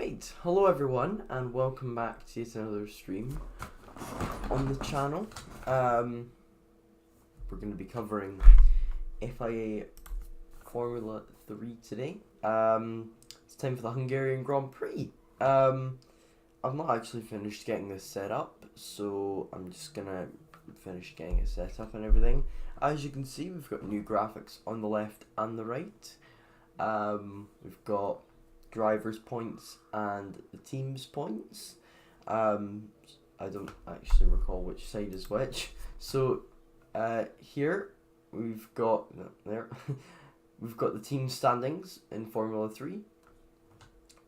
Right, hello everyone, and welcome back to yet another stream on the channel. We're going to be covering FIA Formula 3 today. It's time for the Hungarian Grand Prix. I've not actually finished getting this set up, so I'm just going to finish getting it set up and everything. As you can see, we've got new graphics on the left and the right. We've got drivers' points and the team's points. I don't actually recall which side is which. So here we've got we've got the team standings in Formula 3,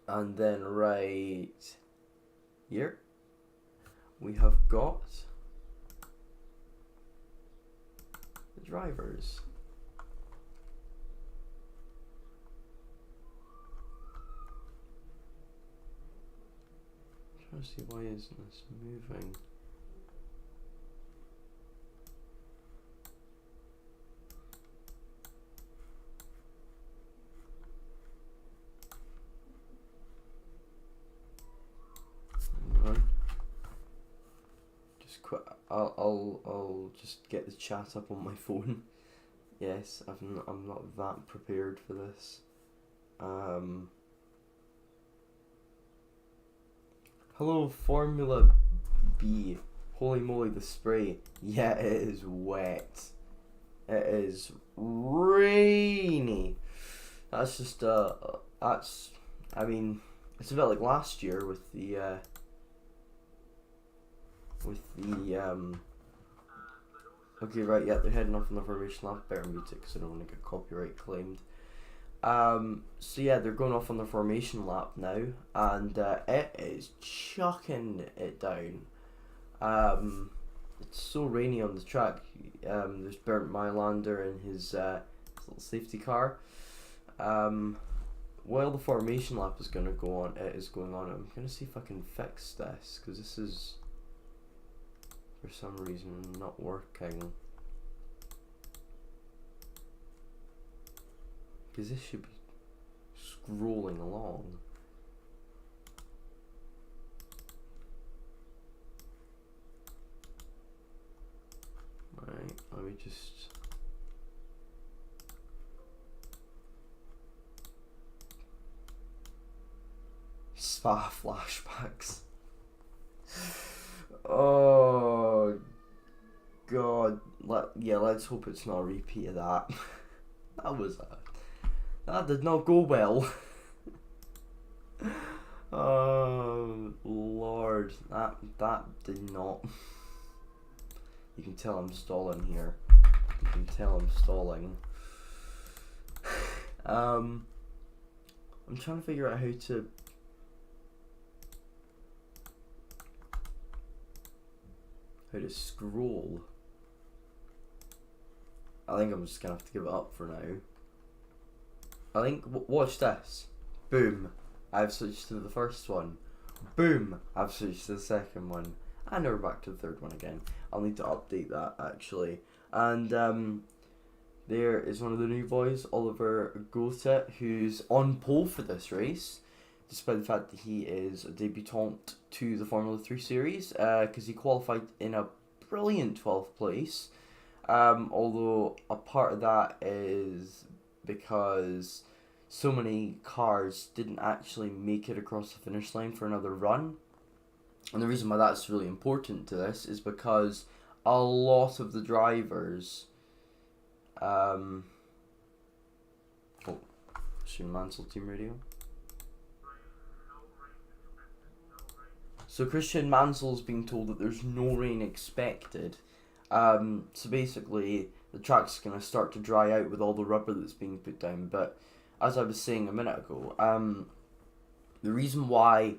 and then right here we have got the drivers. I'm trying to see why isn't this moving. Just quit. I'll just get the chat up on my phone. Yes, I'm not that prepared for this. Hello, Formula B. Holy moly, the spray. Yeah, it is wet. It is rainy. That's just, I mean, it's a bit like last year with the, okay, right, yeah, they're heading off on the formation lap. Better mute it because I don't want to get copyright claimed. So yeah, they're going off on the formation lap now, and it is chucking it down. It's so rainy on the track. There's Bernd Mailander in his little safety car. While the formation lap is going on, I'm going to see if I can fix this, because this is, for some reason, not working. Because this should be scrolling along. Right, let me just... Spa flashbacks. Oh god. Let's hope it's not a repeat of that. That did not go well. Oh lord, that did not. You can tell I'm stalling here. You can tell I'm stalling. I'm trying to figure out how to scroll. I think I'm just gonna have to give it up for now. I think, watch this. Boom, I've switched to the first one. Boom, I've switched to the second one. And now we're back to the third one again. I'll need to update that actually. And there is one of the new boys, Oliver Goethe, who's on pole for this race, despite the fact that he is a debutant to the Formula 3 series, because he qualified in a brilliant 12th place. Although a part of that is because so many cars didn't actually make it across the finish line for another run. And the reason why that's really important to this is because a lot of the drivers, Christian Mansell team radio. So Christian Mansell's being told that there's no rain expected. So basically the track's going to start to dry out with all the rubber that's being put down. But as I was saying a minute ago, the reason why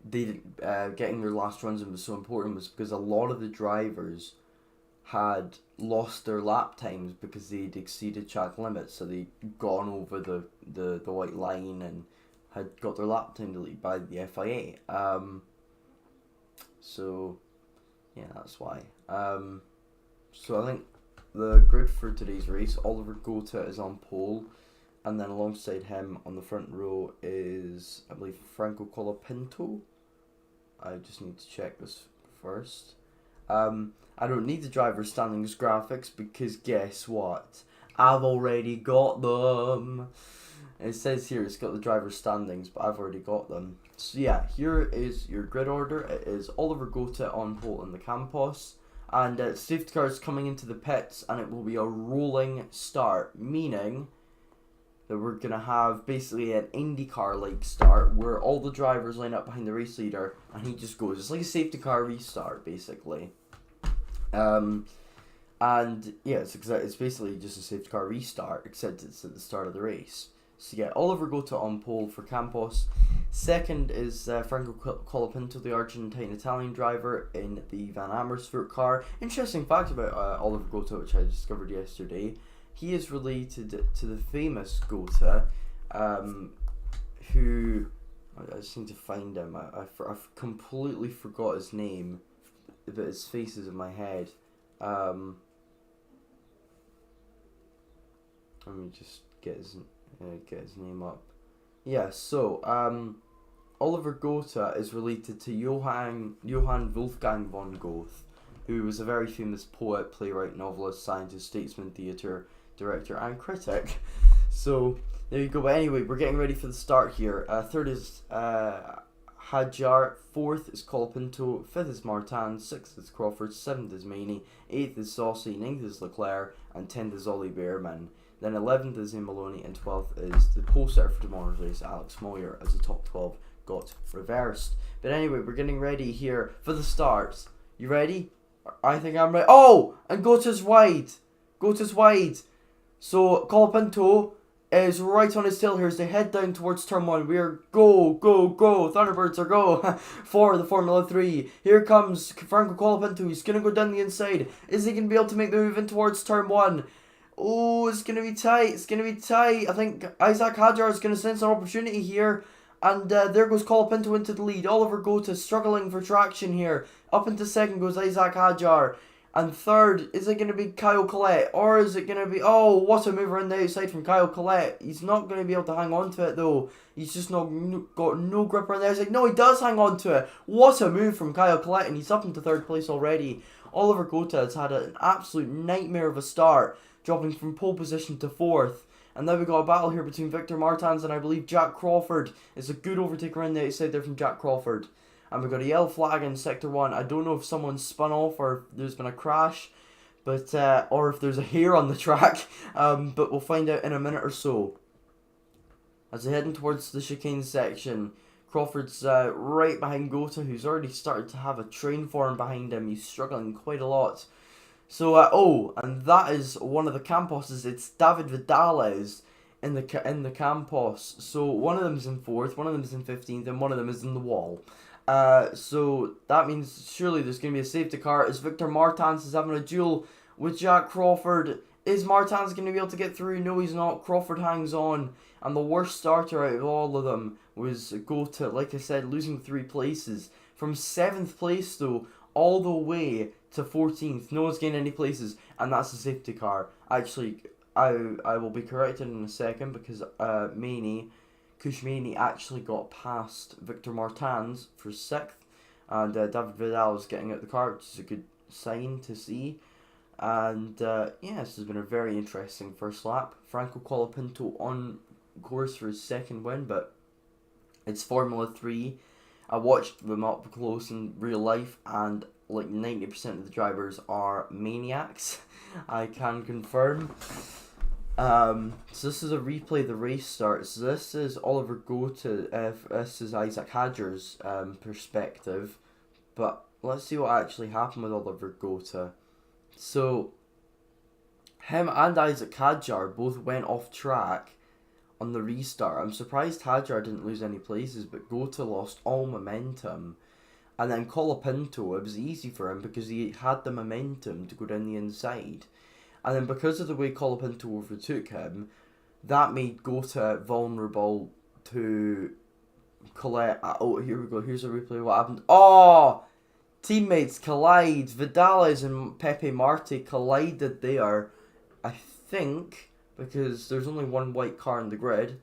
they getting their last runs in was so important was because a lot of the drivers had lost their lap times because they'd exceeded track limits, so they'd gone over the white line and had got their lap time deleted by the FIA. So yeah, that's why. So I think the grid for today's race, Oliver Goethe is on pole. And then alongside him on the front row is, I believe, Franco Colapinto. I just need to check this first. I don't need the driver standings graphics because guess what? I've already got them. It says here it's got the driver standings, but I've already got them. So yeah, here is your grid order. It is Oliver Gota on pole in the Campos. And safety car is coming into the pits, and it will be a rolling start, meaning that we're going to have basically an IndyCar-like start where all the drivers line up behind the race leader and he just goes. It's like a safety car restart, basically. And yeah, it's basically just a safety car restart, except it's at the start of the race. So yeah, Oliver Gota on pole for Campos. Second is Franco Colapinto, the Argentine-Italian driver in the Van Amersfoort car. Interesting fact about Oliver Gota, which I discovered yesterday. He is related to the famous Gota, who, I just need to find him. I've completely forgot his name, but his face is in my head. Let me just get his name up. Yeah, so Oliver Gota is related to Johann Wolfgang von Goethe, who was a very famous poet, playwright, novelist, scientist, statesman, theatre director, and critic. So there you go. But anyway, we're getting ready for the start here. Third is Hadjar, fourth is Colapinto, fifth is Martin, sixth is Crawford, seventh is Maney, eighth is Saucy, ninth is Leclerc, and 10th is Ollie Behrman. Then 11th is Ian Maloney, and 12th is the pole setter for tomorrow's race, Alex Moyer, as the top 12 got reversed. But anyway, we're getting ready here for the starts. You ready? I think I'm ready. Oh! And Gota's wide. Gota's wide. So Colapinto is right on his tail here as they head down towards turn 1. We are go, go, go. Thunderbirds are go for the Formula 3. Here comes Franco Colapinto. He's going to go down the inside. Is he going to be able to make the move in towards turn 1? Oh, it's going to be tight. It's going to be tight. I think Isaac Hadjar is going to sense an opportunity here. And there goes Colapinto into the lead. Oliver Gota struggling for traction here. Up into second goes Isaac Hadjar. And third, is it going to be Kyle Collette? Or is it going to be... Oh, what a move around the outside from Kyle Collette. He's not going to be able to hang on to it, though. He's just got no grip around the outside. No, he does hang on to it. What a move from Kyle Collette. And he's up into third place already. Oliver Gota has had an absolute nightmare of a start, dropping from pole position to fourth. And now we've got a battle here between Victor Martins and I believe Jack Crawford. It's a good overtake around the outside there from Jack Crawford. And we've got a yellow flag in Sector 1. I don't know if someone's spun off or if there's been a crash, but or if there's a hair on the track. But we'll find out in a minute or so. As they're heading towards the chicane section, Crawford's right behind Gota, who's already started to have a train form behind him. He's struggling quite a lot. So, oh, and that is one of the Camposes. It's David Vidales in the Campos. So one of them's in 4th, one of them's in 15th, and one of them is in the wall. So that means surely there's going to be a safety car as Victor Martins is having a duel with Jack Crawford. Is Martins going to be able to get through? No, he's not. Crawford hangs on. And the worst starter out of all of them was Gota, like I said, losing 3 places. From 7th place, though, all the way to 14th. No one's gained any places, and that's a safety car. Actually, I will be corrected in a second because Kush Maney actually got past Victor Martins for 6th, and David Vidal is getting out the car, which is a good sign to see. And yeah, this has been a very interesting first lap. Franco Colapinto on course for his 2nd win, but it's Formula 3. I watched them up close in real life, and like 90% of the drivers are maniacs. I can confirm. So this is a replay of the race starts. This is Oliver Gota. This is Isaac Hadjar's perspective. But let's see what actually happened with Oliver Gota. So him and Isaac Hadjar both went off track on the restart. I'm surprised Hadjar didn't lose any places, but Gota lost all momentum. And then Colapinto, it was easy for him because he had the momentum to go down the inside. And then because of the way Colapinto overtook him, that made Gota vulnerable to Collette. Oh, here we go. Here's a replay of what happened. Oh! Teammates collide. Vidales and Pepe Marti collided there. I think, because there's only one white car in the grid,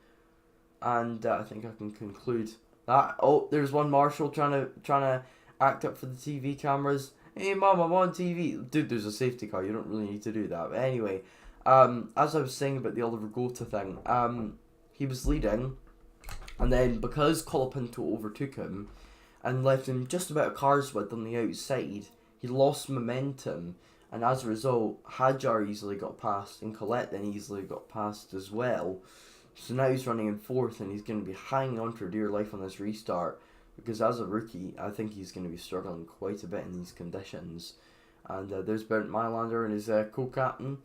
and I think I can conclude that. Oh, there's one marshal trying to act up for the TV cameras. Hey mom, I'm on TV. Dude, there's a safety car. You don't really need to do that. But anyway, as I was saying about the Oliver Gota thing, he was leading, and then because Colapinto overtook him and left him just about a car's width on the outside, he lost momentum, and as a result, Hadjar easily got past, and Colette then easily got past as well. So now he's running in fourth, and he's going to be hanging on for dear life on this restart, because as a rookie, I think he's going to be struggling quite a bit in these conditions. And there's Bernd Mailander and his co-captain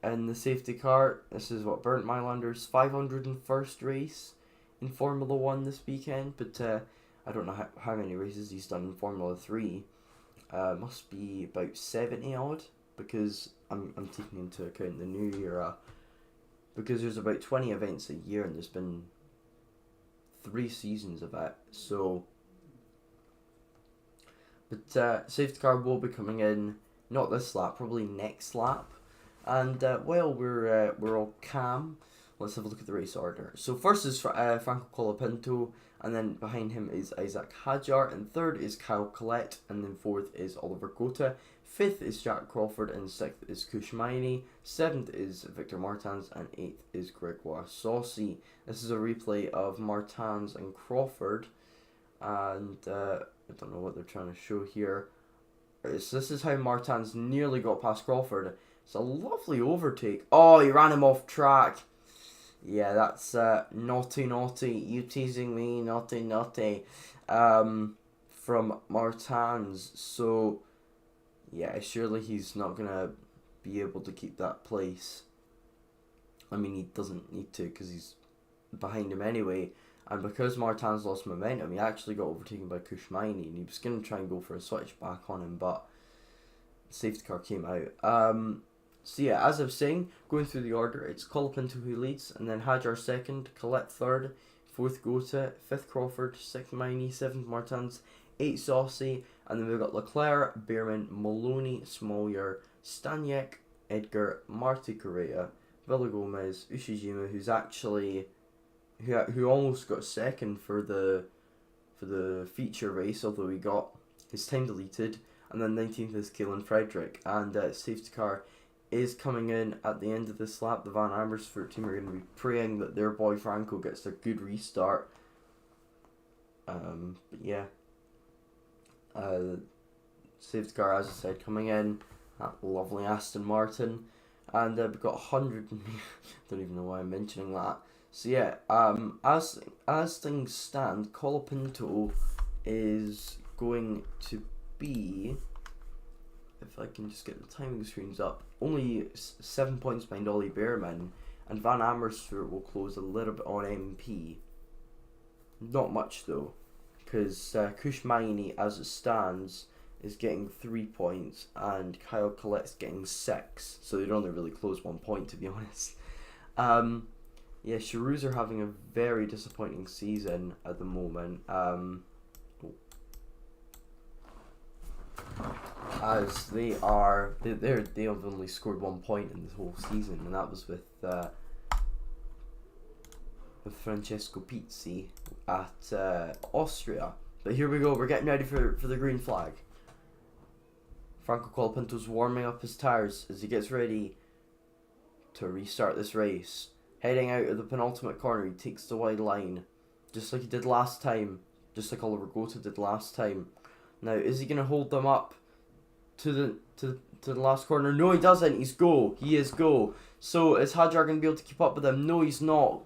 in the safety car. This is what Bernd Mailander's 501st race in Formula 1 this weekend, but I don't know how many races he's done in Formula 3. Must be about 70 odd, because I'm taking into account the new era, because there's about 20 events a year and there's been 3 seasons of it. So, but safety car will be coming in not this lap, probably next lap. And while we're all calm, let's have a look at the race order. So first is Franco Colapinto, and then behind him is Isaac Hadjar, and third is Kyle Collette, and then fourth is Oliver Gota. Fifth is Jack Crawford, and sixth is Kushmaini. Seventh is Victor Martins, and eighth is Gregoire Saucy. This is a replay of Martins and Crawford, and I don't know what they're trying to show here. This is how Martins nearly got past Crawford. It's a lovely overtake. Oh, he ran him off track. Yeah, that's naughty. You teasing me, naughty. From Martins. So, yeah, surely he's not going to be able to keep that place. I mean, he doesn't need to, because he's behind him anyway. And because Martins lost momentum, he actually got overtaken by Kushmaini, and he was going to try and go for a switch back on him, but the safety car came out. So yeah, as I was saying, going through the order, it's Colapinto who leads, and then Hadjar second, Collette third, fourth Gota, fifth Crawford, sixth Miney, seventh Martins, eighth Saucy, and then we've got Leclerc, Beerman, Maloney, Smollier, Staniek, Edgar, Marty Correa, Villa Gomez, Ushijima, who's actually who almost got second for the feature race, although he got his time deleted, and then 19th is Kalen Frederick, and safety car is coming in at the end of this lap. The Van Amersfoort team are going to be praying that their boy Franco gets a good restart. But yeah, safety car, as I said, coming in, that lovely Aston Martin, and we've got 100. Don't even know why I'm mentioning that. So yeah, as things stand, Colapinto is going to be, if I can just get the timing screens up, only 7 points behind Ollie Behrman, and Van Amersfoort will close a little bit on MP. Not much though, because Kushmaini, as it stands, is getting 3 points, and Kyle Collette's getting 6, so they'd only really close 1 point, to be honest. Yeah, Charoux are having a very disappointing season at the moment. As they have only scored 1 point in this whole season, and that was with Francesco Pizzi at Austria. But here we go, we're getting ready for the green flag. Franco Colapinto's warming up his tyres as he gets ready to restart this race. Heading out of the penultimate corner, he takes the wide line, just like he did last time, just like Oliver Gota did last time. Now, is he going to hold them up to the last corner? No, he doesn't. He's go. He is go. So, is Hadjar going to be able to keep up with him? No, he's not.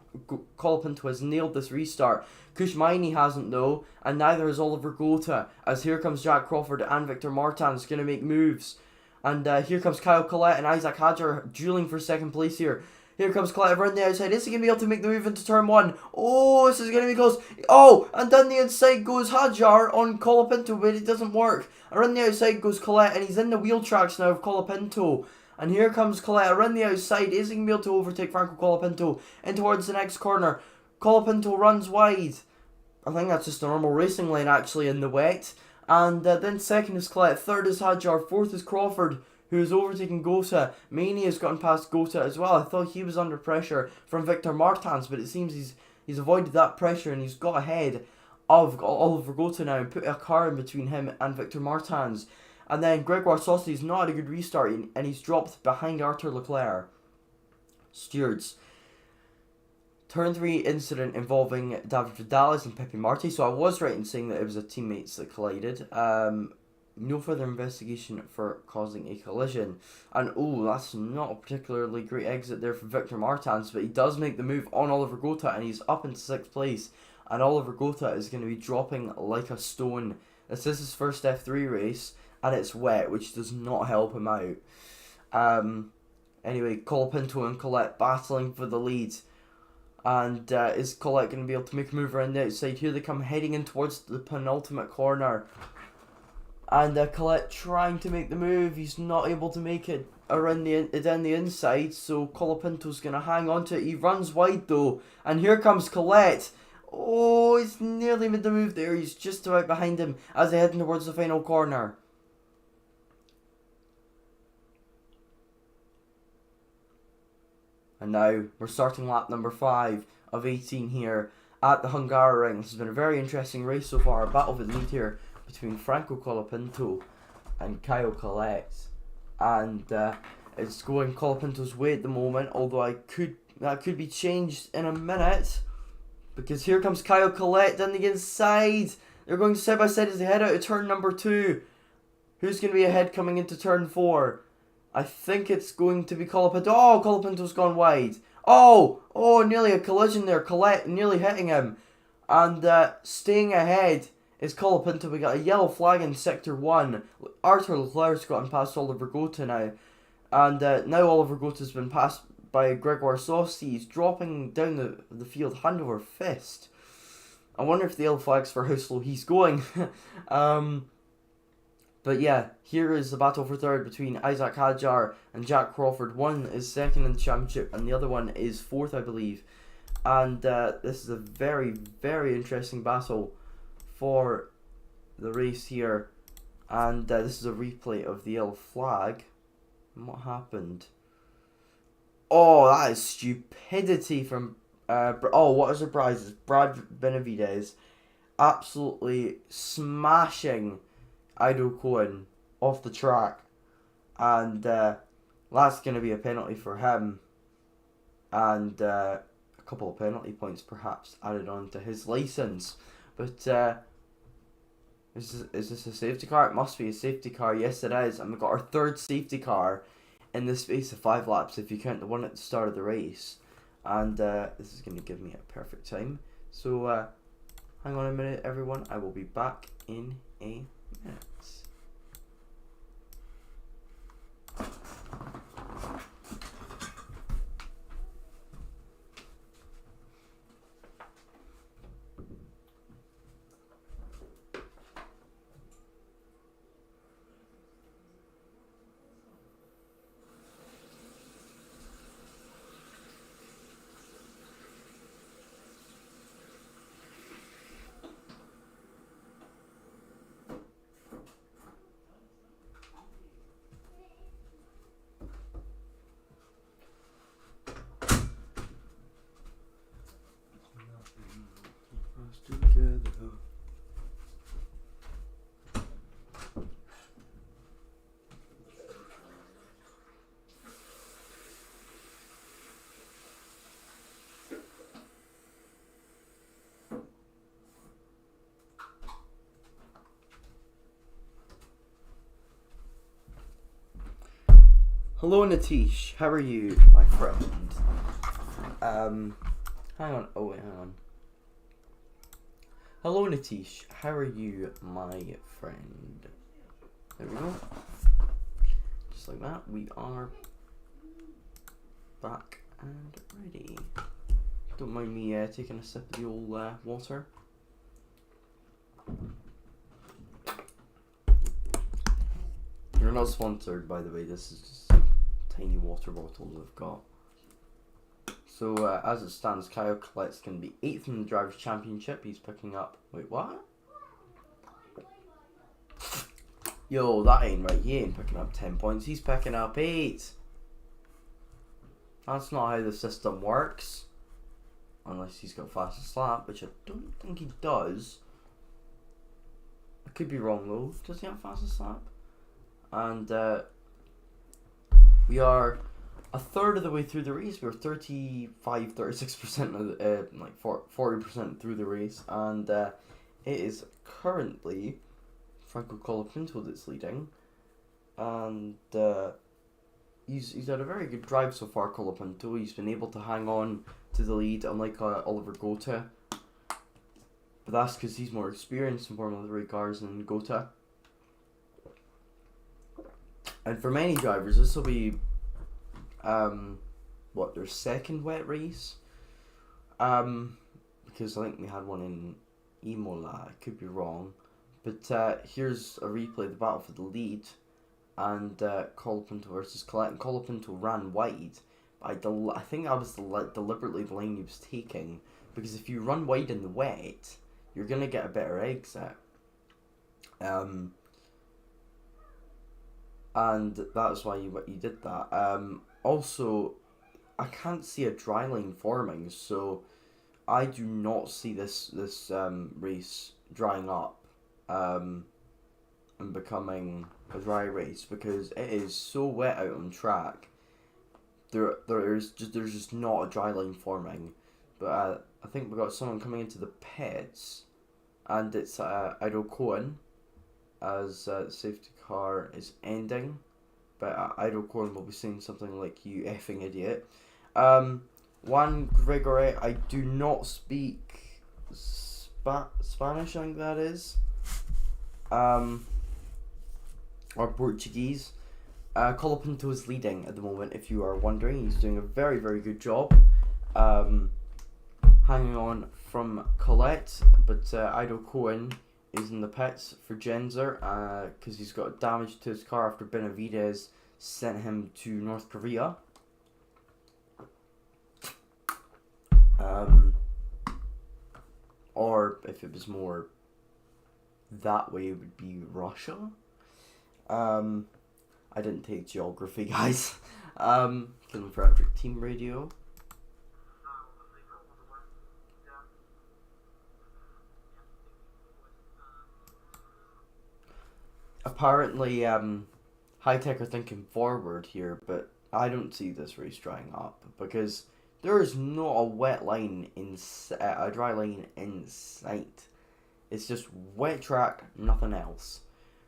Colapinto has nailed this restart. Kushmaini hasn't, though, and neither has Oliver Gota, as here comes Jack Crawford and Victor Martins going to make moves. And here comes Kyle Collette and Isaac Hadjar dueling for second place here. Here comes Collette around the outside. Is he going to be able to make the move into turn 1? Oh, this is going to be close. Oh, and down the inside goes Hadjar on Colapinto, but it doesn't work. Around the outside goes Collette, and he's in the wheel tracks now of Colapinto. And here comes Collette around the outside. Is he going to be able to overtake Franco Colapinto in towards the next corner? Colapinto runs wide. I think that's just a normal racing lane, actually, in the wet. And then second is Collette. Third is Hadjar. Fourth is Crawford, who's overtaken Gota. Mania's gotten past Gota as well. I thought he was under pressure from Victor Martins, but it seems he's avoided that pressure and he's got ahead of Oliver Gota now and put a car in between him and Victor Martins. And then Gregoire Saucy's not had a good restart and he's dropped behind Arthur Leclerc. Stewards. Turn 3 incident involving David Vidalis and Pepe Marti. So I was right in saying that it was a teammates that collided. No further investigation for causing a collision. And oh, that's not a particularly great exit there for Victor Martins, but he does make the move on Oliver Gota and he's up into 6th place. And Oliver Gota is going to be dropping like a stone. This is his first F3 race and it's wet, which does not help him out. Anyway, Colapinto and Colette battling for the lead. And is Colette going to be able to make a move around the outside? Here they come heading in towards the penultimate corner. And Colette trying to make the move. He's not able to make it around down the inside. So Colapinto's going to hang on to it. He runs wide though. And here comes Colette. Oh, he's nearly made the move there. He's just about behind him as they head towards the final corner. And now we're starting lap number 5 of 18 here at the Hungaroring. This has been a very interesting race so far. A battle for the lead here between Franco Colapinto and Caio Collet. And it's going Colapinto's way at the moment, although that could be changed in a minute. Because here comes Caio Collet down the inside. They're going side by side as they head out of turn number 2. Who's going to be ahead coming into turn 4? I think it's going to be Colapinto. Oh, Colapinto's gone wide. Oh, nearly a collision there. Colette nearly hitting him. And staying ahead is Colapinto. We got a yellow flag in sector 1. Arthur Leclerc's gotten past Oliver Gota now. And now Oliver Gota's been passed by Gregoire Saucy. He's dropping down the field hand over fist. I wonder if the yellow flag's for how slow he's going. But yeah, here is the battle for third between Isaac Hadjar and Jack Crawford. One is second in the championship and the other one is fourth, I believe. And this is a very, very interesting battle for the race here. And this is a replay of the yellow flag. And what happened? Oh, that is stupidity from... what is the prize? Brad Benavides absolutely smashing Ido Cohen off the track, and that's going to be a penalty for him, and a couple of penalty points perhaps added on to his license. But is this a safety car? It must be a safety car. Yes, it is. And we've got our third safety car in the space of 5 laps, if you count the one at the start of the race. And this is going to give me a perfect time. So hang on a minute, everyone. I will be back in a minute. Hello Natish, how are you, my friend? Hang on, oh wait, hang on. Hello Natish, how are you, my friend? There we go. Just like that, we are back and ready. Don't mind me taking a sip of the old water. You're not sponsored, by the way, this is just tiny water bottles I've got. So as it stands, Caio Collet's going to be 8th in the Drivers' Championship. He's picking up... Wait, what? Yo, that ain't right. He ain't picking up 10 points. He's picking up 8. That's not how the system works. Unless he's got fastest lap, which I don't think he does. I could be wrong though. Does he have fastest lap? And we are a third of the way through the race. We're 36% of the, like 40% through the race, and it is currently Franco Colapinto that's leading, and he's had a very good drive so far. Colapinto, he's been able to hang on to the lead, unlike Oliver Gota, but that's because he's more experienced in Formula 3 cars than Gota. And for many drivers, this will be their second wet race, because I think we had one in Imola. I could be wrong, but here's a replay of the battle for the lead, and Colapinto versus Colette. And Colapinto ran wide, but I think that was deliberately the line he was taking, because if you run wide in the wet, you're gonna get a better exit. And that's why you did that. Also, I can't see a dry line forming, so I do not see this race drying up and becoming a dry race, because it is so wet out on track. There's just not a dry line forming. But I think we got someone coming into the pits, and it's Ido Cohen, as the safety car is ending. But Ido Cohen will be saying something like, "You effing idiot." Juan Gregory, I do not speak Spanish, I think that is. Or Portuguese. Colapinto is leading at the moment, if you are wondering. He's doing a very, very good job. Hanging on from Colette, but Ido Cohen is in the pits for Genzer, because he's got damage to his car after Benavides sent him to North Korea. Or if it was more that way, it would be Russia. I didn't take geography, guys. Killing for Electric Team Radio. Apparently, High Tech are thinking forward here, but I don't see this race drying up, because there is not a wet line a dry line in sight. It's just wet track, nothing else.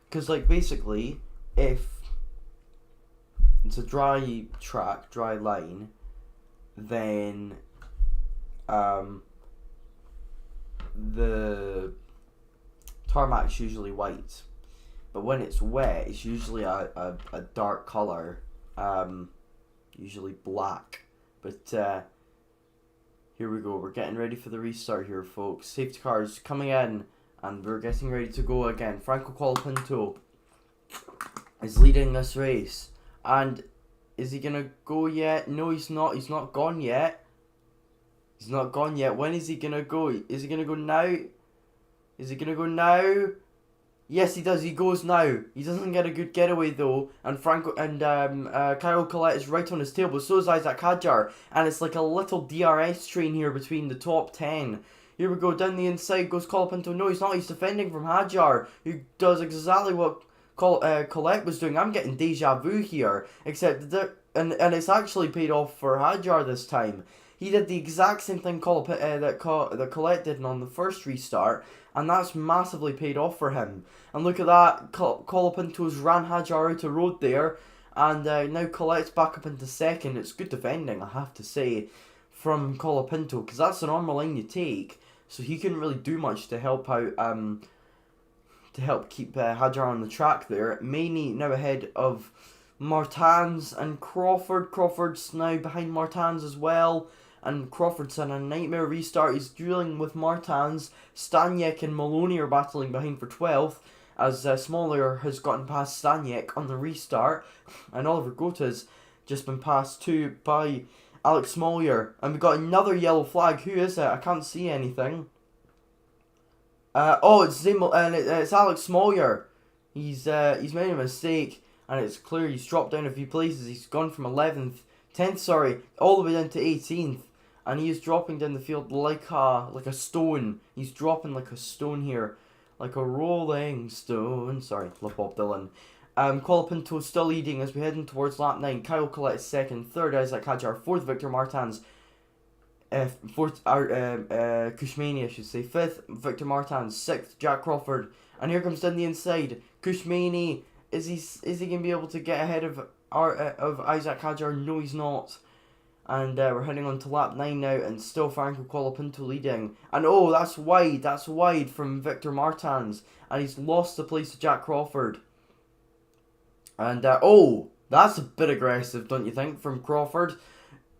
Because, like, basically, if it's a dry track, dry line, then the tarmac's usually white. But when it's wet, it's usually a dark colour, usually black. But here we go, we're getting ready for the restart here, folks. Safety cars coming in, and we're getting ready to go again. Franco Colapinto is leading this race. And is he going to go yet? No, he's not. He's not gone yet. He's not gone yet. When is he going to go? Is he going to go now? Is he going to go now? Yes, he does. He goes now. He doesn't get a good getaway though, and Kyle Collette is right on his tail, but so is Isaac Hadjar, and it's like a little DRS train here between the top 10. Here we go, down the inside goes Colapinto. No, he's not. He's defending from Hadjar, who does exactly what Collette was doing. I'm getting deja vu here, except that, and it's actually paid off for Hadjar this time. He did the exact same thing that Collette did on the first restart, and that's massively paid off for him. And look at that, Colapinto's ran Hadjar out of road there, and now Collette's back up into second. It's good defending, I have to say, from Colapinto, because that's the normal line you take, so he couldn't really do much to help out, to help keep Hadjar on the track there. Maney now ahead of Martins and Crawford. Crawford's now behind Martins as well. And Crawford's in a nightmare restart. He's dueling with Martins. Staniek and Maloney are battling behind for 12th, as Smoller has gotten past Staniek on the restart. And Oliver Gota's just been passed too by Alex Smoller. And we've got another yellow flag. Who is it? I can't see anything. It's Alex Smoller. He's made a mistake, and it's clear he's dropped down a few places. He's gone from 11th, 10th, sorry, all the way down to 18th, and he is dropping down the field like a stone. He's dropping like a stone here, like a rolling stone. Sorry, love Bob Dylan. Colapinto still leading as we head in towards lap 9. Kyle Collette is second, third Isaac Hadjar, fourth Victor Martins, fourth Kushmani I should say, fifth Victor Martins, sixth Jack Crawford, and here comes down the inside Kushmani. Is he gonna be able to get ahead of Isaac Hadjar? No, he's not. And we're heading on to lap 9 now, and still Franco Colapinto leading. And oh, that's wide from Victor Martins, and he's lost the place to Jack Crawford. And oh, that's a bit aggressive, don't you think, from Crawford?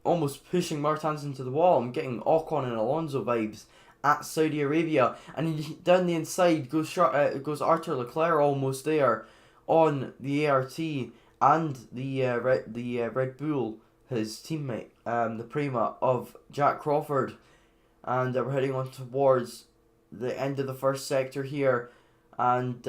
Almost pushing Martins into the wall. I'm getting Ocon and Alonso vibes at Saudi Arabia. And down the inside goes Arthur Leclerc, almost there on the ART, and the Red Bull, his teammate, the Prima of Jack Crawford. And we're heading on towards the end of the first sector here. And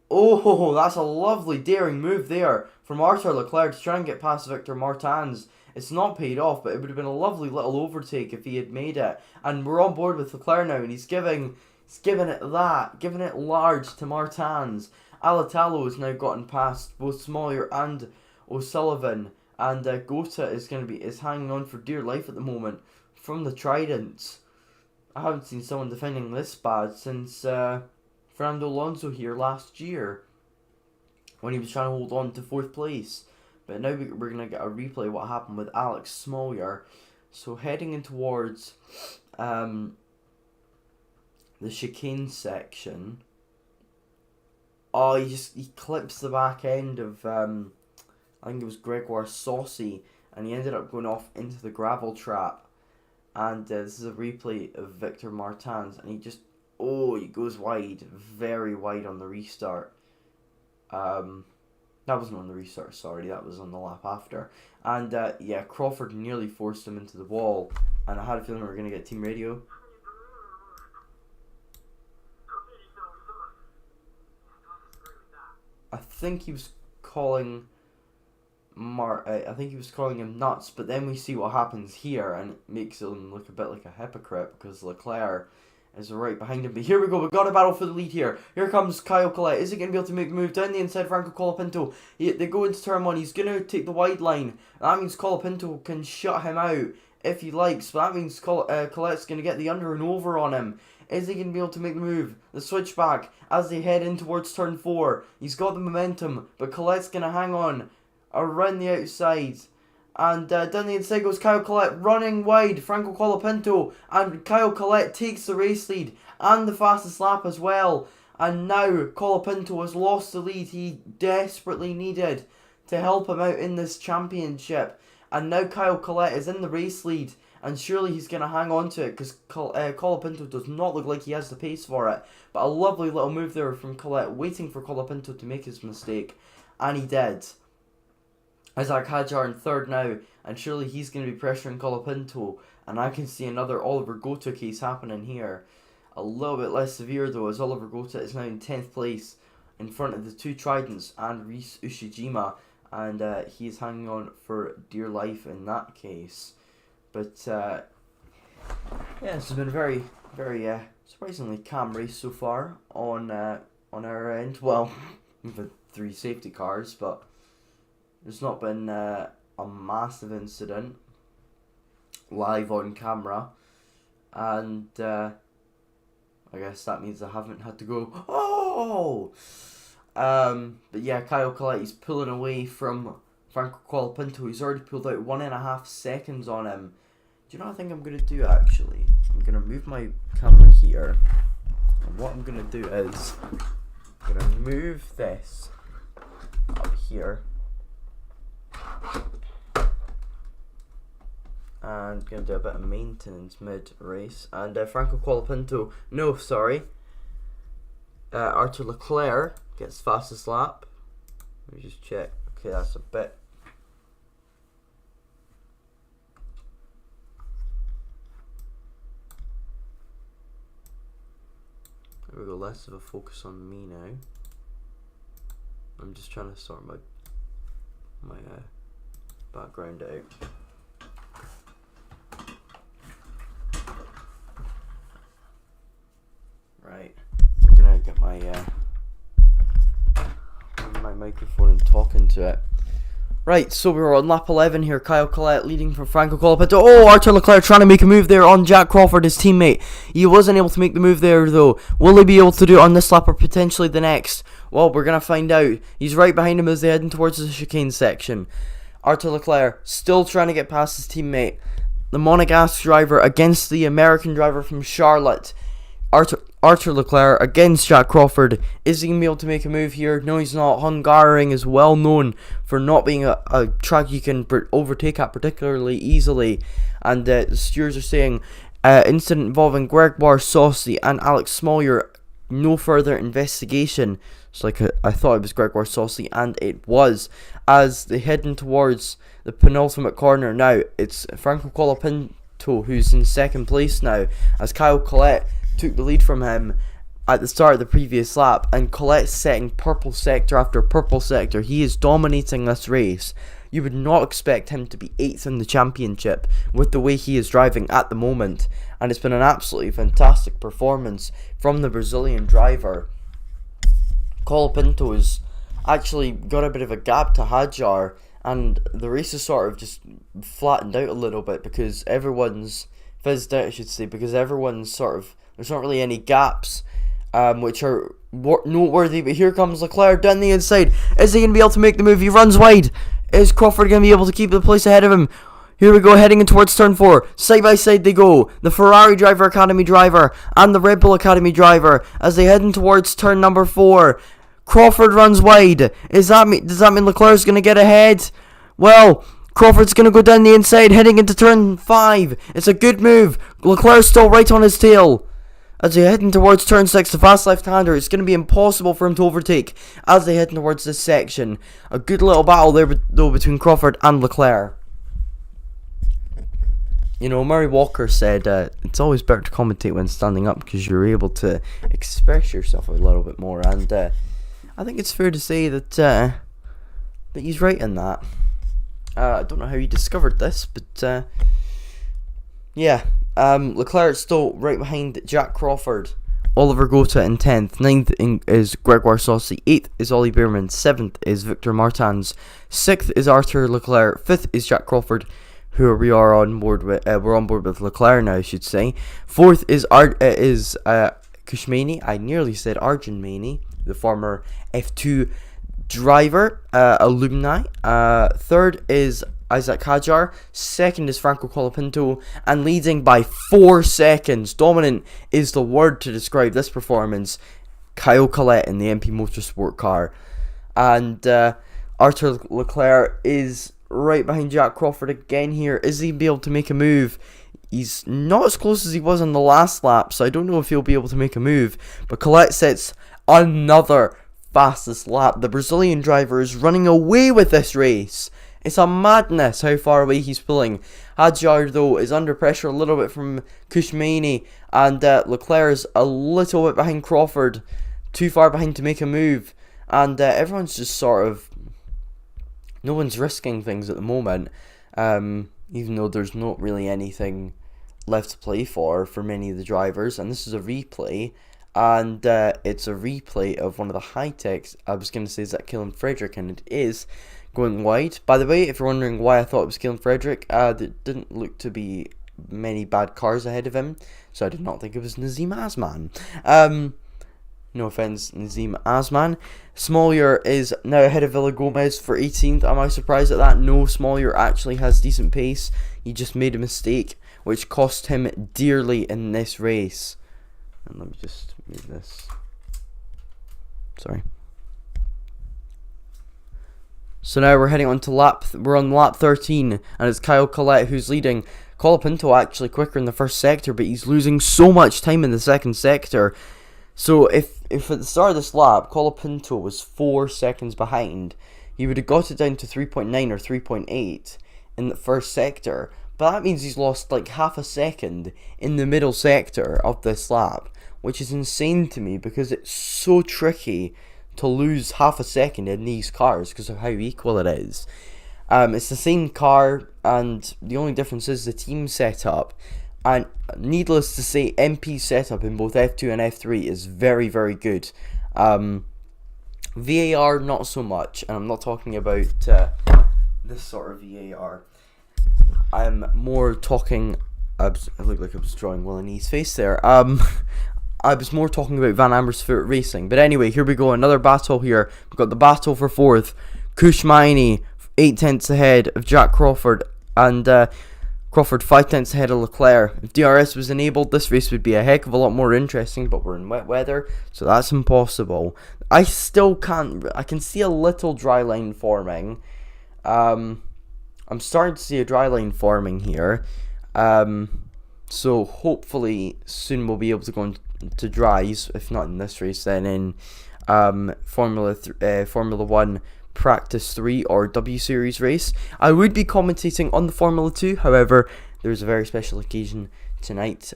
oh, that's a lovely daring move there from Arthur Leclerc to try and get past Victor Martins. It's not paid off, but it would have been a lovely little overtake if he had made it. And we're on board with Leclerc now, and he's giving it large to Martins. Alatalo has now gotten past both Smollyer and O'Sullivan, and Gota is hanging on for dear life at the moment from the Tridents. I haven't seen someone defending this bad since Fernando Alonso here last year, when he was trying to hold on to 4th place. But now we're going to get a replay of what happened with Alex Smollyer. So heading in towards the chicane section. Oh, he clips the back end of, I think it was Gregoire Saucy, and he ended up going off into the gravel trap. And this is a replay of Victor Martins, and he goes wide, very wide on the restart. That wasn't on the restart, sorry, that was on the lap after. And yeah, Crawford nearly forced him into the wall, and I had a feeling we were going to get team radio. I think he was calling him nuts, but then we see what happens here, and it makes him look a bit like a hypocrite because Leclerc is right behind him. But here we go, we've got a battle for the lead here. Here comes Kyle Collette. Is he going to be able to make the move down the inside? Franco Colapinto, they go into turn 1. He's going to take the wide line. That means Colapinto can shut him out if he likes, but that means Collette's going to get the under and over on him. Is he going to be able to make the move? The switchback as they head in towards turn 4. He's got the momentum, but Collette's going to hang on around the outside. And down the inside goes Kyle Collette, running wide, Franco Colapinto, and Kyle Collette takes the race lead and the fastest lap as well. And now Colapinto has lost the lead he desperately needed to help him out in this championship. And now Kyle Collette is in the race lead, and surely he's going to hang on to it because Colapinto does not look like he has the pace for it. But a lovely little move there from Collette, waiting for Colapinto to make his mistake, and he did. Isaac Hadjar in third now, and surely he's going to be pressuring Colapinto, and I can see another Oliver Gota case happening here. A little bit less severe though, as Oliver Gota is now in 10th place in front of the 2 Tridents and Reese Ushijima, and he's hanging on for dear life in that case. But yeah, this has been a very, very surprisingly calm race so far on our end. Well, we've had 3 safety cars, but there's not been a massive incident live on camera, and I guess that means I haven't had to go, oh! But yeah, Kyle Collette, he's pulling away from Franco Colapinto. He's already pulled out 1.5 seconds on him. Do you know what I think I'm going to do actually? I'm going to move my camera here, and what I'm going to do is I'm going to move this up here. And going to do a bit of maintenance mid-race. And Franco Colapinto, Arthur Leclerc gets fastest lap. Let me just check. Okay, that's a bit. There we go, less of a focus on me now. I'm just trying to sort my background out. Right, I'm gonna get my microphone and talk into it. Right, so we're on lap 11 here. Kyle Collette leading from Franco Colapinto. Oh, Arthur Leclerc trying to make a move there on Jack Crawford, his teammate. He wasn't able to make the move there, though. Will he be able to do it on this lap or potentially the next? Well, we're going to find out. He's right behind him as they're heading towards the chicane section. Arthur Leclerc still trying to get past his teammate. The Monegasque driver against the American driver from Charlotte. Arthur Leclerc against Jack Crawford. Is he going to be able to make a move here? No, he's not. Hungaroring is well known for not being a track you can overtake at particularly easily. And the stewards are saying incident involving Gregoire Saucy and Alex Smollier. No further investigation. It's like I thought it was Gregoire Saucy, and it was. As they heading towards the penultimate corner now, it's Franco Colapinto who's in second place now, as Kyle Collette took the lead from him at the start of the previous lap, and Collette's setting purple sector after purple sector. He is dominating this race. You would not expect him to be 8th in the championship with the way he is driving at the moment, and it's been an absolutely fantastic performance from the Brazilian driver. Colapinto has actually got a bit of a gap to Hadjar, and the race is sort of just flattened out a little bit because everyone's fizzed out, I should say, because everyone's sort of, there's not really any gaps which are noteworthy. But here comes Leclerc down the inside. Is he going to be able to make the move? He runs wide. Is Crawford going to be able to keep the place ahead of him? Here we go, heading in towards turn 4. Side by side they go. The Ferrari driver Academy driver and the Red Bull Academy driver as they head in towards turn number 4. Crawford runs wide. Does that mean Leclerc's going to get ahead? Well, Crawford's going to go down the inside, heading into turn 5. It's a good move. Leclerc's still right on his tail. As they heading towards turn 6, the fast left-hander, it's going to be impossible for him to overtake as they head towards this section. A good little battle there, though, between Crawford and Leclerc. You know, Murray Walker said it's always better to commentate when standing up because you're able to express yourself a little bit more. And I think it's fair to say that he's right in that. I don't know how he discovered this, but yeah. Leclerc's still right behind Jack Crawford. Oliver Gota in 10th. 9th is Gregoire Saucy. 8th is Ollie Beerman. 7th is Victor Martins. 6th is Arthur Leclerc. 5th is Jack Crawford, who we are on board with. We're on board with Leclerc now, I should say. 4th is Kushmani. I nearly said Arjun Mani, the former F2 driver, alumni. 3rd is Isaac Hadjar. 2nd is Franco Colapinto, and leading by 4 seconds, dominant is the word to describe this performance, Kyle Collette in the MP Motorsport car. And Arthur Leclerc is right behind Jack Crawford again here. Is he be able to make a move? He's not as close as he was on the last lap, so I don't know if he'll be able to make a move. But Collette sets another fastest lap. The Brazilian driver is running away with this race. It's a madness how far away he's pulling. Hadjar, though, is under pressure a little bit from Kushmani, and Leclerc is a little bit behind Crawford, too far behind to make a move. And everyone's just sort of, no one's risking things at the moment, even though there's not really anything left to play for many of the drivers. And this is a replay, and it's a replay of one of the high-techs. I was going to say, is that Kevin Frederick? And it is going wide. By the way, if you're wondering why I thought it was Kevin Frederick, there didn't look to be many bad cars ahead of him, so I did not think it was Nazim Asman. No offense, Nazim Asman. Smollier is now ahead of Villagomez for 18th. Am I surprised at that? No, Smollier actually has decent pace. He just made a mistake, which cost him dearly in this race. And let me just move this. Sorry. So now we're heading on to we're on lap 13, and it's Kyle Collette who's leading. Colapinto actually quicker in the first sector, but he's losing so much time in the second sector. So if at the start of this lap, Colapinto was 4 seconds behind, he would have got it down to 3.9 or 3.8 in the first sector. But that means he's lost like half a second in the middle sector of this lap, which is insane to me because it's so tricky to lose half a second in these cars because of how equal it is. It's the same car, and the only difference is the team setup. And needless to say, MP setup in both F2 and F3 is very, very good. VAR, not so much, and I'm not talking about this sort of VAR. I'm more talking. I look like I was drawing Willie's face there. I was more talking about Van Amersfoort Racing. But anyway, here we go. Another battle here. We've got the battle for fourth. Kushmaini, 8 tenths ahead of Jack Crawford, and Crawford 5 tenths ahead of Leclerc. If DRS was enabled, this race would be a heck of a lot more interesting, but we're in wet weather, so that's impossible. I still can't. I can see a little dry line forming. I'm starting to see a dry line forming here. So hopefully soon we'll be able to go into dries. If not in this race, then in Formula 1 Practice 3 or W Series race. I would be commentating on the Formula 2. However, there's a very special occasion tonight.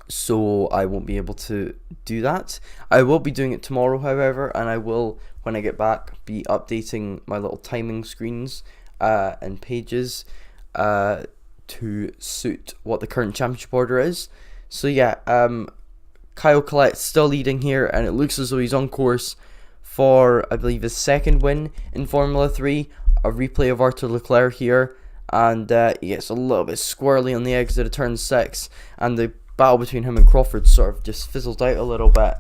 So I won't be able to do that. I will be doing it tomorrow, however, and I will, when I get back, be updating my little timing screens and pages to suit what the current championship order is. So yeah, Kyle Collette's still leading here, and it looks as though he's on course for, I believe, his second win in Formula 3. A replay of Arthur Leclerc here, and he gets a little bit squirrely on the exit of turn 6, and the battle between him and Crawford sort of just fizzled out a little bit,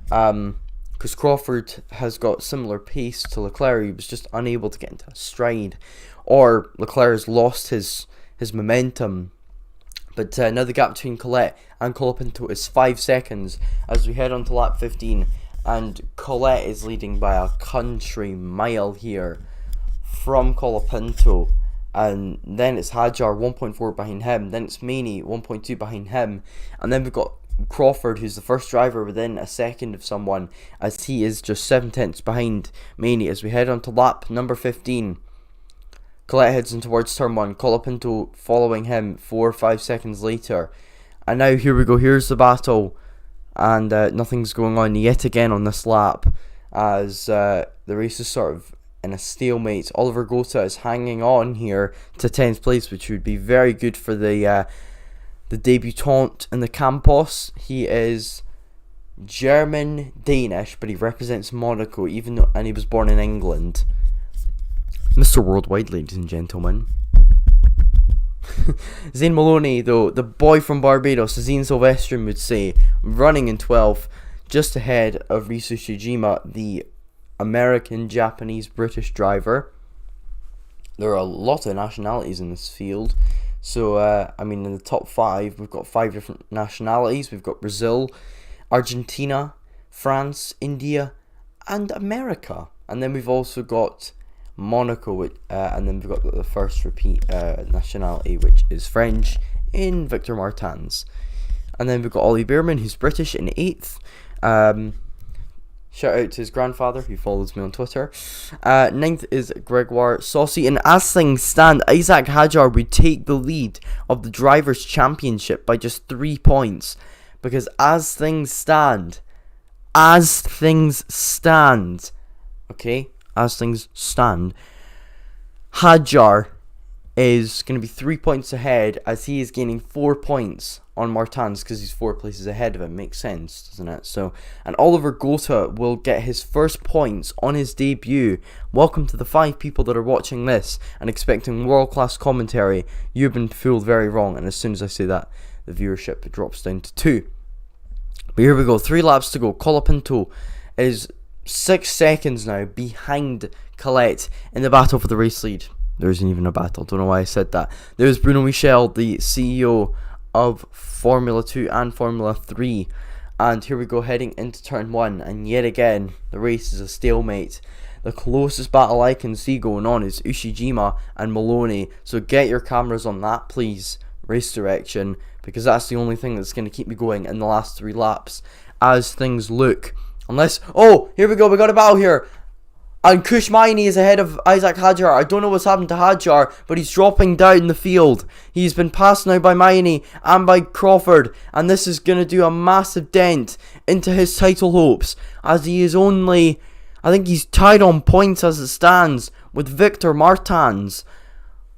because Crawford has got similar pace to Leclerc. He was just unable to get into a stride, or Leclerc has lost his momentum. But now the gap between Collette and Colapinto is 5 seconds as we head on to lap 15, and Collette is leading by a country mile here from Colapinto. And then it's Hadjar 1.4 behind him, then it's Maney 1.2 behind him, and then we've got Crawford, who's the first driver within a second of someone, as he is just 7 tenths behind Maney as we head on to lap number 15. Collette heads in towards turn 1, Colapinto following him 4 or 5 seconds later. And now here we go, here's the battle, and nothing's going on yet again on this lap, as the race is sort of in a stalemate. Oliver Gota is hanging on here to 10th place, which would be very good for the debutant in the Campos. He is German-Danish, but he represents Monaco, and he was born in England. Mr. Worldwide, ladies and gentlemen. Zane Maloney, though, the boy from Barbados, as Ian Silvestrin would say, running in 12th, just ahead of Risu Shijima, the American, Japanese, British driver. There are a lot of nationalities in this field. So, in the top 5, we've got 5 different nationalities. We've got Brazil, Argentina, France, India, and America. And then we've also got Monaco, and then we've got the first repeat nationality, which is French, in Victor Martins. And then we've got Ollie Beerman, who's British, in 8th. Shout out to his grandfather, who follows me on Twitter. 9th is Gregoire Saucy. And as things stand, Isaac Hadjar would take the lead of the Drivers' Championship by just 3 points. Because as things stand, Hadjar is going to be 3 points ahead, as he is gaining 4 points on Martins because he's 4 places ahead of him. Makes sense, doesn't it? So, and Oliver Gota will get his first points on his debut. Welcome to the 5 people that are watching this and expecting world-class commentary. You've been fooled very wrong, and as soon as I say that, the viewership drops down to 2. But here we go, 3 laps to go. Colapinto is 6 seconds now behind Collette in the battle for the race lead. There isn't even a battle, don't know why I said that. There's Bruno Michel, the CEO of Formula 2 and Formula 3. And here we go, heading into turn 1, and yet again, the race is a stalemate. The closest battle I can see going on is Ushijima and Maloney, so get your cameras on that, please. Race direction, because that's the only thing that's going to keep me going in the last 3 laps, as things look. Unless, oh, here we go, we got a battle here. And Kushmaini is ahead of Isaac Hadjar. I don't know what's happened to Hadjar, but he's dropping down the field. He's been passed now by Maini and by Crawford. And this is going to do a massive dent into his title hopes. As he is only, I think he's tied on points as it stands with Victor Martins.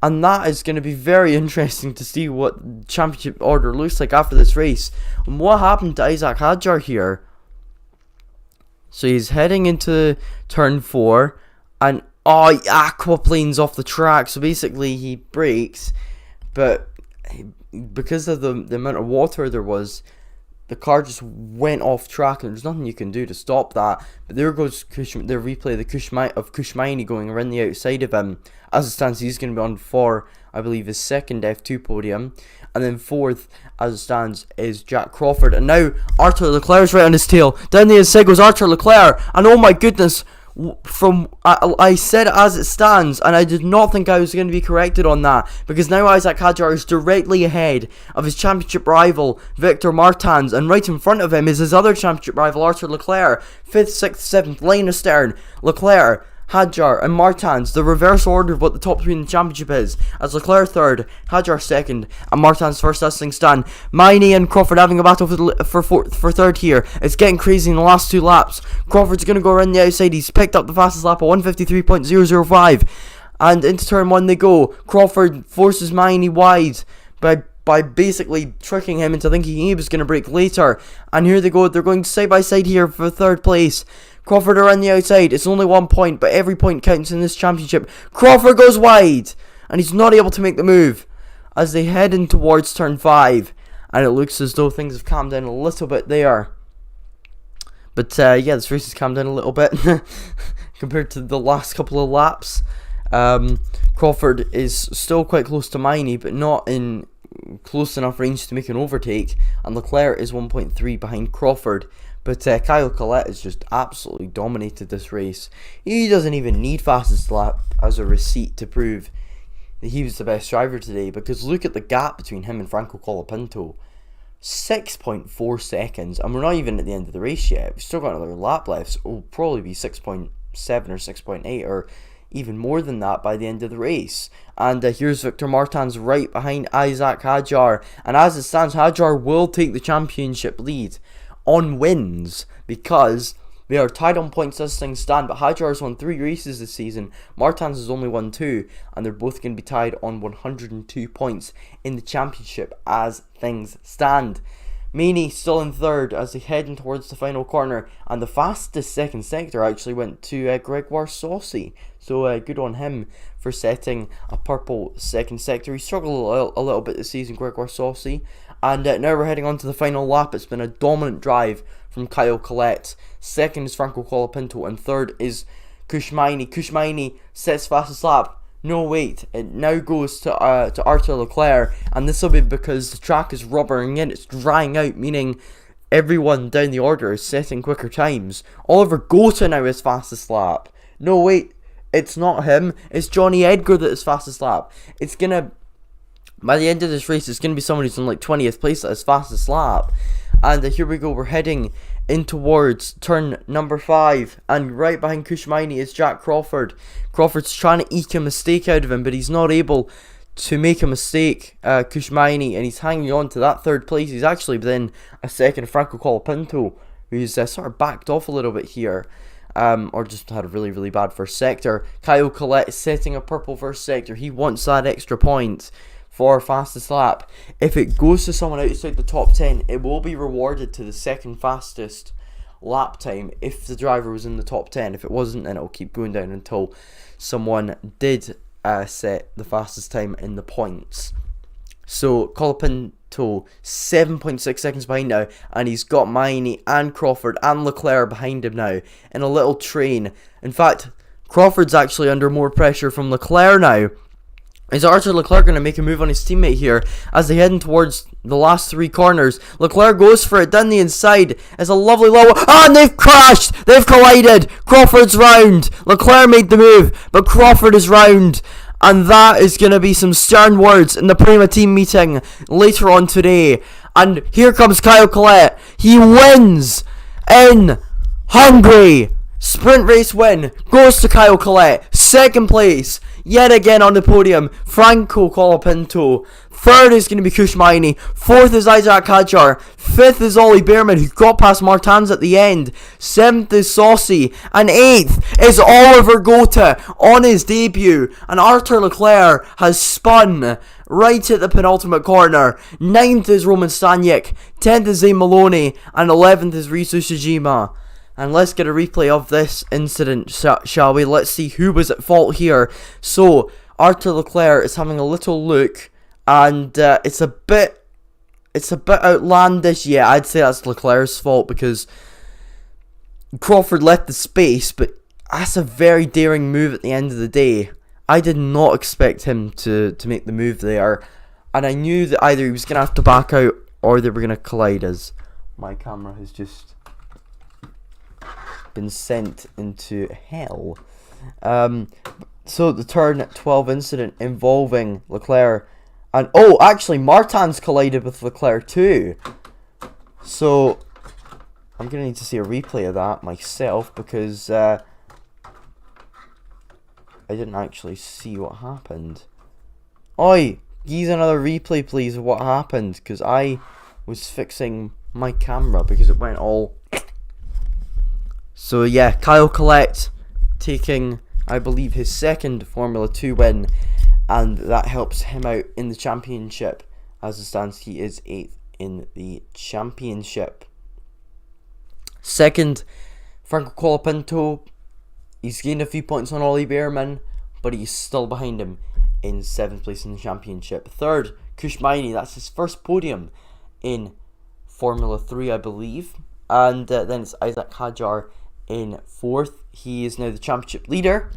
And that is going to be very interesting to see what the championship order looks like after this race. And what happened to Isaac Hadjar here? So he's heading into turn 4, and he aquaplanes off the track. So basically he brakes, but because of the amount of water there was, the car just went off track, and there's nothing you can do to stop that. But there goes the replay of Kushmaini going around the outside of him. As it stands, he's going to be on for, I believe, his second F2 podium. And then 4th, as it stands, is Jack Crawford. And now Arthur Leclerc's right on his tail. Down the inside goes Arthur Leclerc. And oh my goodness, I said as it stands, and I did not think I was going to be corrected on that, because now Isaac Hadjar is directly ahead of his championship rival Victor Martins, and right in front of him is his other championship rival Arthur Leclerc. 5th, 6th, 7th, line astern, Leclerc, Hadjar and Martins, the reverse order of what the top 3 in the championship is, as Leclerc 3rd, Hadjar 2nd, and Martins 1st as things stand. Maini and Crawford having a battle for 3rd here. It's getting crazy in the last 2 laps. Crawford's going to go around the outside. He's picked up the fastest lap at 1:53.005, and into turn 1 they go. Crawford forces Maini wide by basically tricking him into thinking he was going to brake later, and here they go. They're going side by side here for 3rd place. Crawford around the outside. It's only 1 point, but every point counts in this championship. Crawford goes wide, and he's not able to make the move as they head in towards turn 5. And it looks as though things have calmed down a little bit there. But yeah, this race has calmed down a little bit compared to the last couple of laps. Crawford is still quite close to Maini, but not in close enough range to make an overtake. And Leclerc is 1.3 behind Crawford. But Kyle Collette has just absolutely dominated this race. He doesn't even need fastest lap as a receipt to prove that he was the best driver today, because look at the gap between him and Franco Colapinto. 6.4 seconds, and we're not even at the end of the race yet. We've still got another lap left, so it'll probably be 6.7 or 6.8 or even more than that by the end of the race. And here's Victor Martins right behind Isaac Hadjar, and as it stands, Hadjar will take the championship lead on wins, because they are tied on points as things stand, but Hadjar has won 3 races this season, Martins has only won 2, and they're both going to be tied on 102 points in the championship as things stand. Maini still in 3rd as they head in towards the final corner, and the fastest second sector actually went to Gregoire Saucy, so good on him for setting a purple second sector. He struggled a little bit this season, Gregoire Saucy. And now we're heading on to the final lap. It's been a dominant drive from Kyle Collette. 2nd is Franco Colapinto, and 3rd is Kushmaini. Kushmaini sets fastest lap. No, wait. It now goes to Arthur Leclerc, and this will be because the track is rubbering in. It's drying out, meaning everyone down the order is setting quicker times. Oliver Gota now is fastest lap. No, wait. It's not him. It's Johnny Edgar that is fastest lap. It's going to... By the end of this race, it's going to be someone who's in like 20th place at his fastest lap. And here we go, we're heading in towards turn number 5. And right behind Kushmaini is Jack Crawford. Crawford's trying to eke a mistake out of him, but he's not able to make a mistake, Kushmaini. And he's hanging on to that 3rd place. He's actually within a second of Franco Colapinto, who's sort of backed off a little bit here. Or just had a really, really bad first sector. Kyle Collette is setting a purple first sector. He wants that extra point for fastest lap. If it goes to someone outside the top 10, it will be rewarded to the 2nd fastest lap time if the driver was in the top 10. If it wasn't, then it'll keep going down until someone did set the fastest time in the points. So Colapinto 7.6 seconds behind now, and he's got Maini and Crawford and Leclerc behind him now in a little train. In fact, Crawford's actually under more pressure from Leclerc now. Is Arthur Leclerc going to make a move on his teammate here as they head in towards the last 3 corners? Leclerc goes for it down the inside. It's a lovely low. And they've crashed! They've collided! Crawford's round! Leclerc made the move, but Crawford is round. And that is going to be some stern words in the Prima team meeting later on today. And here comes Kyle Collette. He wins in Hungary. Sprint race win goes to Kyle Collette. Second place, yet again on the podium, Franco Colapinto. Third is going to be Kushmaini. Fourth is Isaac Kadjar. Fifth is Ollie Behrman, who got past Martins at the end. Seventh is Saucy. And eighth is Oliver Gota on his debut. And Arthur Leclerc has spun right at the penultimate corner. Ninth is Roman Stanyek. 10th is Zane Maloney. And 11th is Risu Sujima. And let's get a replay of this incident, shall we? Let's see who was at fault here. So, Arthur Leclerc is having a little look, and it's a bit outlandish. Yeah, I'd say that's Leclerc's fault because Crawford left the space, but that's a very daring move at the end of the day. I did not expect him to make the move there, and I knew that either he was going to have to back out or they were going to collide, as my camera has just been sent into hell. So the turn 12 incident involving Leclerc, and actually Martins collided with Leclerc too. So I'm gonna need to see a replay of that myself because I didn't actually see what happened. Oi, use another replay please of what happened, because I was fixing my camera because it went all. So yeah, Kyle Collette taking, I believe, his second Formula 2 win, and that helps him out in the championship. As it stands, he is 8th in the championship. Second, Franco Colapinto, he's gained a few points on Ollie Behrman, but he's still behind him in 7th place in the championship. Third, Kushmaini, that's his first podium in Formula 3, I believe. And then it's Isaac Hadjar in 4th. He is now the championship leader,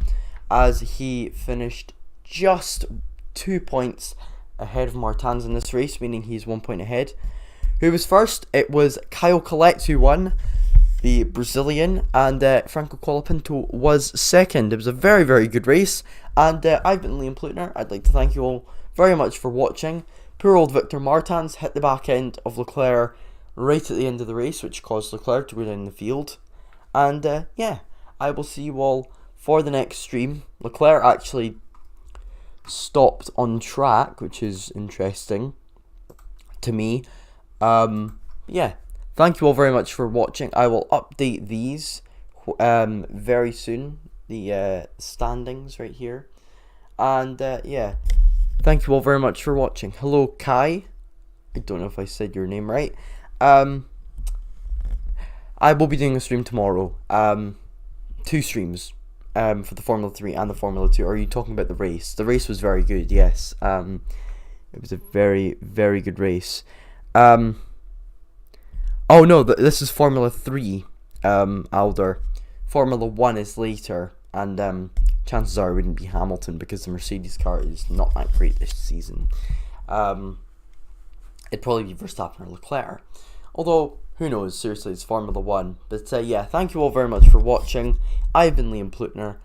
as he finished just 2 points ahead of Martins in this race, meaning he's 1 point ahead. Who was first? It was Kyle Collette who won, the Brazilian, and Franco Colapinto was second. It was a very, very good race, and I've been Liam Plutner. I'd like to thank you all very much for watching. Poor old Victor Martins hit the back end of Leclerc right at the end of the race, which caused Leclerc to go down the field. And yeah, I will see you all for the next stream. Leclerc actually stopped on track, which is interesting to me. Yeah, thank you all very much for watching. I will update these very soon, the standings right here. And yeah, thank you all very much for watching. Hello, Kai. I don't know if I said your name right. I will be doing a stream tomorrow. 2 streams for the Formula 3 and the Formula 2. Are you talking about the race? The race was very good, yes. It was a very, very good race. Oh no, this is Formula 3, Alder. Formula 1 is later, and chances are it wouldn't be Hamilton because the Mercedes car is not that great this season. It'd probably be Verstappen or Leclerc. Although, who knows, seriously, it's Formula 1. But yeah, thank you all very much for watching. I've been Liam Plutner,